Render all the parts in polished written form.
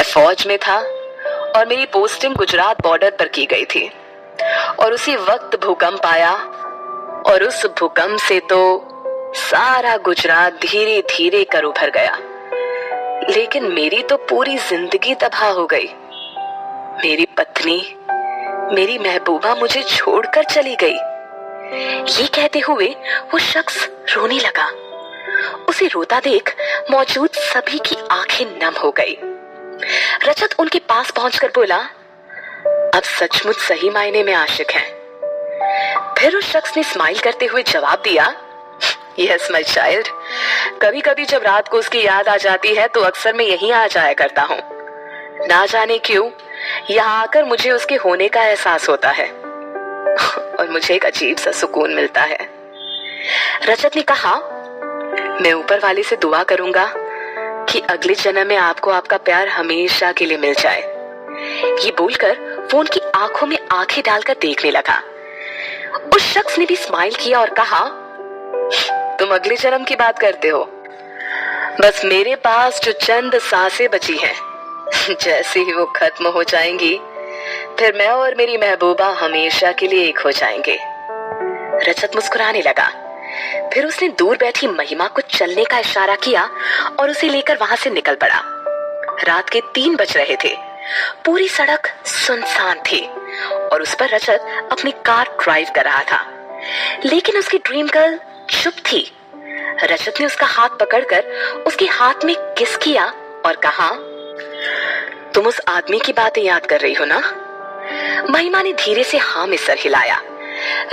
फौज में था और मेरी पोस्टिंग गुजरात बॉर्डर पर की गई थी और उसी वक्त भूकंप आया और उस भूकंप से तो सारा गुजरात धीरे धीरे कर उभर गया। लेकिन मेरी तो पूरी जिंदगी तबाह हो गई। मेरी पत्नी, मेरी महबूबा मुझे छोड़कर चली गई। ये कहते हुए वो शख्स रोने लगा। उसे रोता देख मौजूद सभी की आंखें नम हो गई। रजत उनके पास पहुंचकर बोला, अब सचमुच सही मायने में आशिक हैं। फिर उस शख्स ने स्माइल करते हुए जवाब दिया, यस माय चाइल्ड, कभी कभी जब रात को उसकी याद आ जाती है तो अक्सर मैं यहीं आ जाया करता हूँ। ना जाने क्यों यहाँ आकर मुझे उसके होने का एहसास होता है और मुझे एक अजीब सा सुकून मिलता है। रजत ने कहा, मैं ऊपर वाले से दुआ करूंगा कि अगले जन्म में आपको आपका प्यार हमेशा के लिए मिल जाए। ये बोलकर वो उनकी आंखों में आंखें डालकर देखने लगा। उस शख्स ने भी स्माइल किया और कहा, तुम अगले जन्म की बात करते हो? बस मेरे पास जो चंद सांसें बची हैं, जैसे ही वो खत्म हो जाएंगी फिर मैं और मेरी महबूबा हमेशा के लिए एक हो जाएंगे। रजत मुस्कुराने लगा। फिर उसने दूर बैठी महिमा को चलने का इशारा किया और उसे लेकर वहां से निकल पड़ा। रात के 3 बज रहे थे। पूरी सड़क सुनसान थी और उस पर रजत अपनी कार ड्राइव कर रहा था। लेकिन उसकी ड्रीम गर्ल चुप थी। रजत ने उसका हाथ पकड़कर उसके हाथ में किस किया और कहा, तुम उस आदमी की बातें याद कर रही हो ना? महिमा ने धीरे से हाँ में सर हिलाया।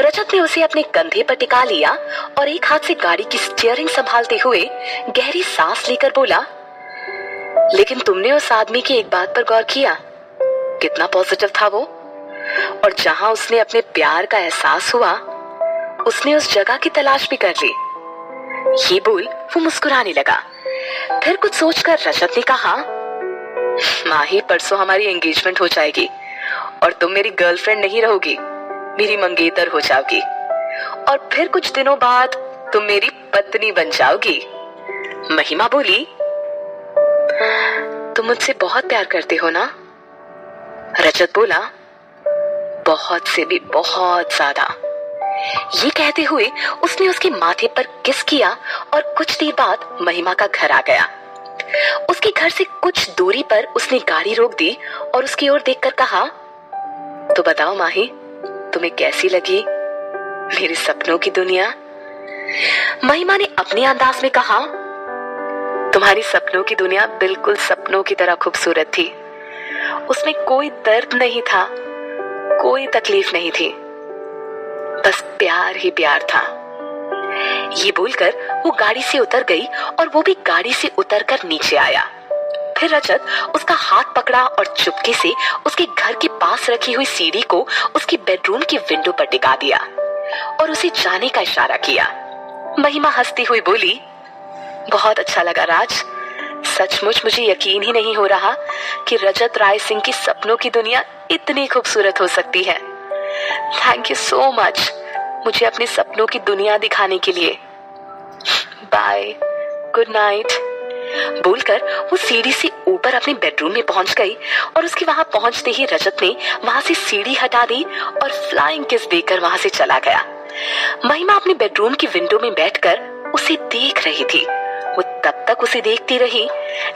रजत ने उसे अपने कंधे पर टिका लिया और एक हाथ से गाड़ी की स्टीयरिंग संभालते हुए गहरी सांस लेकर बोला, लेकिन तुमने उस आदमी की एक बात पर गौर किया? कितना पॉजिटिव था वो। और जहां उसने अपने प्यार का एहसास हुआ उसने उस जगह की तलाश भी कर ली। ये बोल वो मुस्कुराने लगा। फिर कुछ सोचकर रजत ने कहा, माही, परसों हमारी एंगेजमेंट हो जाएगी और तुम मेरी गर्लफ्रेंड नहीं रहोगी, मेरी मंगेतर हो जाओगी और फिर कुछ दिनों बाद तुम मेरी पत्नी बन जाओगी। महिमा बोली, तुम मुझसे बहुत प्यार करते हो ना? रजत बोला, बहुत से भी बहुत ज्यादा। ये कहते हुए उसने उसके माथे पर किस किया और कुछ देर बाद महिमा का घर आ गया। उसके घर से कुछ दूरी पर उसने गाड़ी रोक दी और उसकी ओर देखकर कहा, तो बताओ माही, तुम्हें कैसी लगी मेरे सपनों की दुनिया? महिमा ने अपने अंदाज में कहा, तुम्हारी सपनों की दुनिया बिल्कुल सपनों की तरह खूबसूरत थी। उसमें कोई दर्द नहीं था, कोई तकलीफ नहीं थी, बस प्यार ही प्यार था। ये बोलकर वो गाड़ी से उतर गई और वो भी गाड़ी से उतरकर नीचे आया। फिर रजत उसका हाथ पकड़ा और चुपके से उसके घर के पास रखी हुई सीढ़ी को उसकी बेडरूम की विंडो पर टिका दिया और उसे जाने का इशारा किया। महिमा हंसती हुई बोली, बहुत अच्छा लगा राज, सचमुच मुझे यकीन ही नहीं हो रहा कि रजत राय सिंह की सपनों की दुनिया इतनी खूबसूरत हो सकती है। थैंक यू सो मच मुझे अपने सपनों की दुनिया दिखाने के लिए। Bye, good night. बोलकर वो सीढ़ी से ऊपर अपने बेडरूम में पहुंच गई और उसके वहां पहुंचते ही रजत ने वहां से सीढ़ी हटा दी और फ्लाइंग किस देकर वहां से चला गया। महिमा अपने बेडरूम की विंडो में बैठकर उसे देख रही थी। वो तब तक उसे देखती रही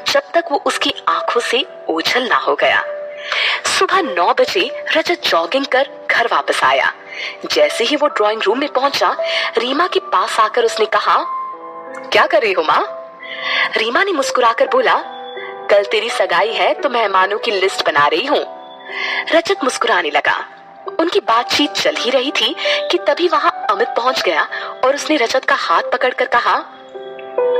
जब तक वो उसकी आंखों से ओझल ना हो गया। सुबह 9 बजे रजत जॉगिंग कर घर वापस आया। जैसे ही वो ड्राइंग रूम में पहुंचा, रीमा के पास आकर उसने कहा, क्या कर रही हो माँ? रीमा ने मुस्कुराकर बोला, कल तेरी सगाई है तो मेहमानों की लिस्ट बना रही हूँ। रजत मुस्कुराने लगा। उनकी बातचीत चल ही रही थी कि तभी वहां अमित पहुंच गया और उसने रजत का हाथ पकड़कर कहा,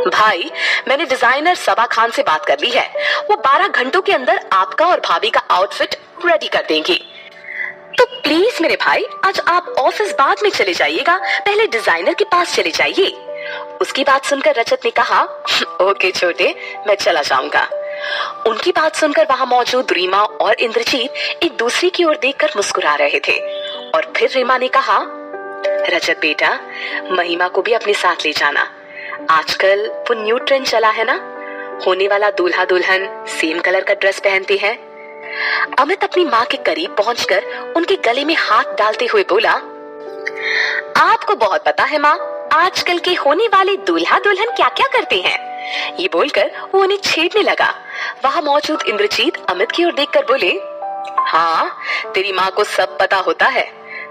भाई, मैंने डिजाइनर सबा खान से बात कर ली है। वो 12 घंटों के अंदर आपका और भाभी का आउटफिट रेडी कर देंगी। तो प्लीज मेरे भाई, आज आप ऑफिस बाद में चले जाइएगा, पहले डिजाइनर के पास चले जाइए। उसकी बात सुनकर रजत ने कहा, ओके छोटे, मैं चला जाऊंगा। उनकी बात सुनकर वहां मौजूद रीमा और इंद्रजीत एक दूसरे की ओर देखकर मुस्कुरा रहे थे। और फिर रीमा ने कहा, रजत बेटा, महिमा को भी अपने साथ ले जाना। आजकल वो न्यू ट्रेंड चला है ना, होने वाला दूल्हा दुल्हन सेम कलर का ड्रेस पहनते हैं। अमित अपनी माँ के करीब पहुंचकर उनके गले में हाथ डालते हुए बोला, आपको बहुत पता है माँ, आजकल के होने वाले दूल्हा दुल्हन क्या क्या करते हैं। ये बोलकर वो उन्हें छेड़ने लगा। वहां मौजूद इंद्रजीत अमित की ओर देखकर बोले, हाँ, तेरी माँ को सब पता होता है,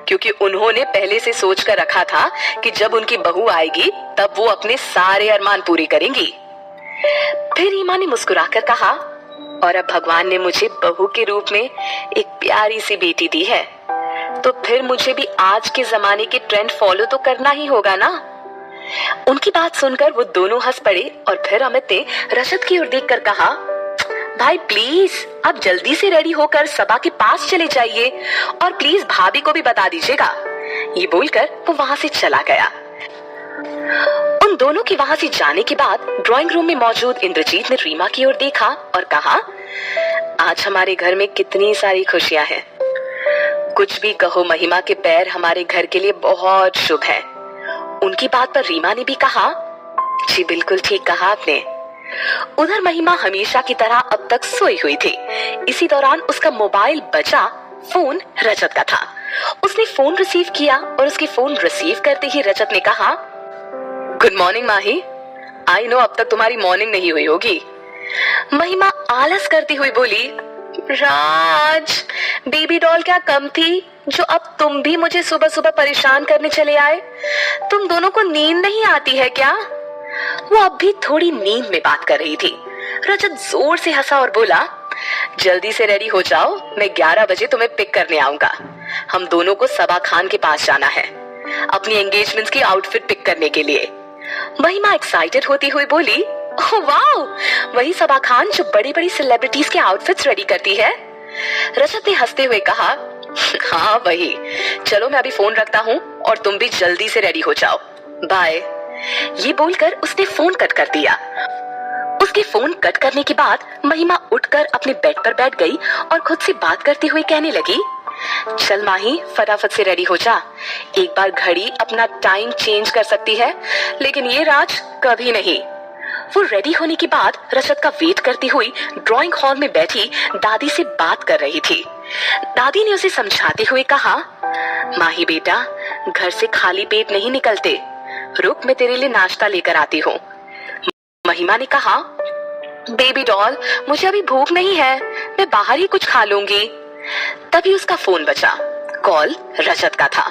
क्योंकि उन्होंने पहले से सोच कर रखा था कि जब उनकी बहू आएगी तब वो अपने सारे अरमान पूरे करेंगी। फिर रीमा ने मुस्कुराकर कहा, और अब भगवान ने मुझे बहू के रूप में एक प्यारी सी बेटी दी है, तो फिर मुझे भी आज के जमाने के ट्रेंड फॉलो तो करना ही होगा ना। उनकी बात सुनकर वो दोनों हंस पड़े और फिर अमित ने रजत की ओर देखकर कहा, भाई प्लीज आप जल्दी से रेडी होकर सबा के पास चले जाइए और प्लीज भाभी को भी बता दीजिएगा। ये बोलकर वो वहां से चला गया। उन दोनों के वहां से जाने के बाद ड्राइंग रूम में मौजूद इंद्रजीत ने रीमा की ओर देखा और कहा, आज हमारे घर में कितनी सारी खुशियां हैं। कुछ भी कहो, महिमा के पैर हमारे घर के लिए बहुत शुभ है। उनकी बात पर रीमा ने भी कहा, जी बिल्कुल ठीक कहा आपने। उधर महिमा हमेशा की तरह अब तक सोई हुई थी। इसी दौरान उसका मोबाइल बजा। फोन रजत का था। उसने फोन रिसीव किया और उसके फोन रिसीव करते ही रजत ने कहा, good morning Mahi. I know अब तक तुम्हारी मॉर्निंग नहीं हुई होगी। महिमा आलस करती हुई बोली, राज, बेबी डॉल क्या कम थी जो अब तुम भी मुझे सुबह सुबह परेशान करने चले आए। तुम दोनों को नींद नहीं आती है क्या? वो अब भी थोड़ी नींद में बात कर रही थी। रजत जोर से हंसा और बोला, जल्दी से रेडी हो जाओ, मैं 11 बजे तुम्हें पिक करने आऊंगा। हम दोनों को सबा खान के पास जाना है अपनी एंगेजमेंट की आउटफिट पिक करने के लिए। महिमा एक्साइटेड होती हुई बोली, ओह वाओ, वही सबा खान जो बड़ी बड़ी सेलिब्रिटीज के आउटफिट्स रेडी करती है। रजत ने हंसते हुए कहा, हाँ वही। चलो मैं अभी फोन रखता हूँ और तुम भी जल्दी से रेडी हो जाओ, बाय। ये बोलकर उसने फोन कट कर दिया। उसके फोन कट करने के बाद महिमा उठकर अपने बेड पर बैठ गई और खुद से बात करते हुए कहने लगी, चल माही, फटाफट से रेडी हो जा। एक बार घड़ी अपना टाइम चेंज कर सकती है, लेकिन ये राज कभी नहीं। वो रेडी होने के बाद रजत का वेट करती हुई ड्राइंग हॉल में बैठी दादी से बात कर रही थी। दादी ने उसे समझाते हुए कहा, माही बेटा, घर से खाली पेट नहीं निकलते, रुक मैं तेरे लिए नाश्ता लेकर आती हूँ। महिमा ने कहा, बेबी डॉल, मुझे अभी भूख नहीं है, मैं बाहर ही कुछ खा लूंगी। तभी उसका फोन बजा। कॉल रजत का था।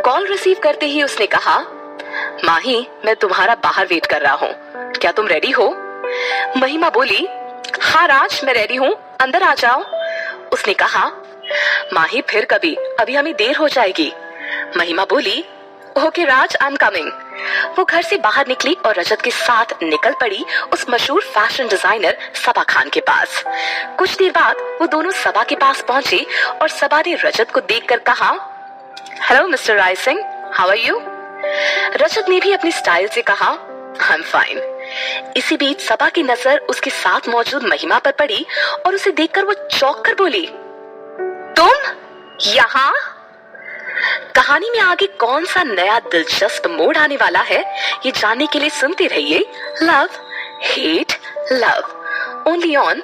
कॉल रिसीव करते ही उसने कहा, माही, मैं तुम्हारा बाहर वेट कर रहा हूँ, क्या तुम रेडी हो? महिमा बोली, हाँ राज, मैं रेडी हूँ, अंदर आ जाओ। उसने कहा, माही फिर कभी, अभी हमें देर हो जाएगी। महिमा बोली, okay Raj, I am coming. वो घर से बाहर निकली और रजत के साथ निकल पड़ी उस मशहूर फैशन डिजाइनर सबा खान के पास। कुछ देर बाद वो दोनों सबा के पास पहुंचे और सबा ने रजत को देखकर कहा, hello mister Rai Singh, how are you? Rajat ने भी अपनी स्टाइल से कहा, आई एम फाइन। इसी बीच सबा की नजर उसके साथ मौजूद महिमा पर पड़ी और उसे देखकर वो चौंक कर बोली, तुम यहाँ? कहानी में आगे कौन सा नया दिलचस्प मोड़ आने वाला है, ये जानने के लिए सुनते रहिए love hate love, only on